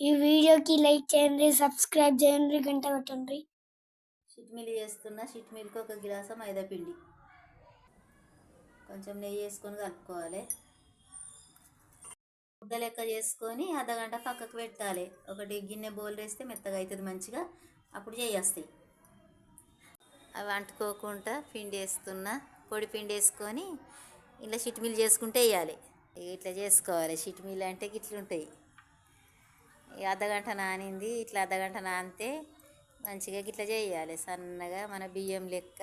ఈ వీడియోకి లైక్ చేయండి, సబ్స్క్రైబ్ చేయండి, గంట కొట్టండి. చిట్మిల్ చేస్తున్నా. చిట్మిల్కి ఒక గిలాస మైదా పిండి, కొంచెం నెయ్యి వేసుకొని కలుపుకోవాలి. ముద్ద లెక్క చేసుకొని అర్ధగంట పక్కకు పెట్టాలి. ఒకటి గిన్నె బౌల్ వేస్తే మెత్తగా అవుతుంది మంచిగా, అప్పుడు చేస్తాయి. అవి అంటుకోకుండా పిండి వేస్తున్నా. పొడి పిండి వేసుకొని ఇలా చిట్మిల్ చేసుకుంటే వేయాలి. ఇట్లా చేసుకోవాలి. చిట్మిల్ అంటే ఇట్లుంటాయి. అర్ధగంట నానింది, ఇట్లా అర్ధగంట నానితే మంచిగా గిట్లా చేయాలి. సన్నగా మన బియ్యం లెక్క.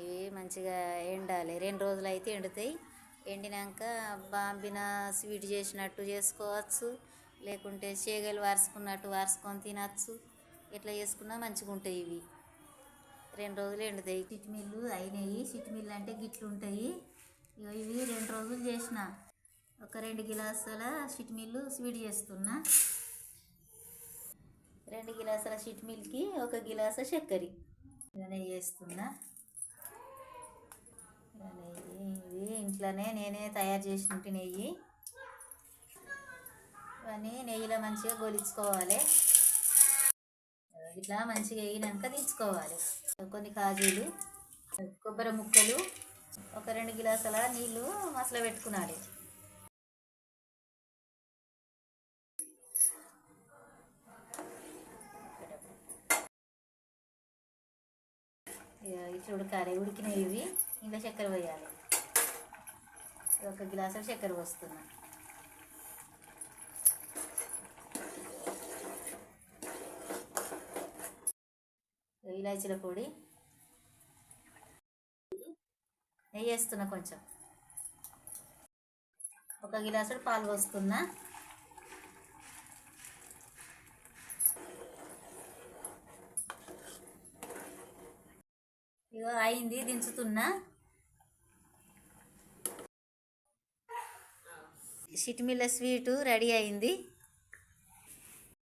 ఇవి మంచిగా ఎండాలి. 2 రోజులు అయితే ఎండుతాయి. ఎండినాక బాంబిన స్వీట్ చేసినట్టు చేసుకోవచ్చు, లేకుంటే చేగలు వార్చుకున్నట్టు వార్చుకొని తినచ్చు. ఎట్లా చేసుకున్నా మంచిగా ఉంటాయి. ఇవి 2 రోజులు ఎండుతాయి. చిట్మిల్లు అయినాయి. చిట్మిల్లు అంటే గిట్లుంటాయి. ఇవి 2 రోజులు చేసిన. ఒక 2 గిలాసుల చిట్మిల్లు స్వీట్ చేస్తున్నా. 2 గిలాసుల చిట్మిల్కి 1 గిలాసు చక్కెర నెయ్యి వేస్తున్నా. ఇది ఇంట్లోనే నేనే తయారు చేసినట్టు నెయ్యి. ఇవన్నీ నెయ్యిలో మంచిగా గొలిచుకోవాలి. ఇట్లా మంచిగా వేగినాక తీసుకోవాలి. కొన్ని కాజీలు, కొబ్బరి ముక్కలు, ఒక 2 గిలాసుల నీళ్ళు మసల పెట్టుకున్నాడు. ఇట్లా ఉడకాలి. ఉడికినవి ఇవి ఇంకా చక్కెర పోయాలి. 1 గిలాసు చక్కెర పోస్తున్నా. ఇలాచీల పొడి, నెయ్యి వేస్తున్నా. కొంచెం 1 గిలాసు పాలు పోస్తున్నా. ఇగో అయింది, దించుతున్నా. చిట్మిల్ల స్వీటు రెడీ అయింది.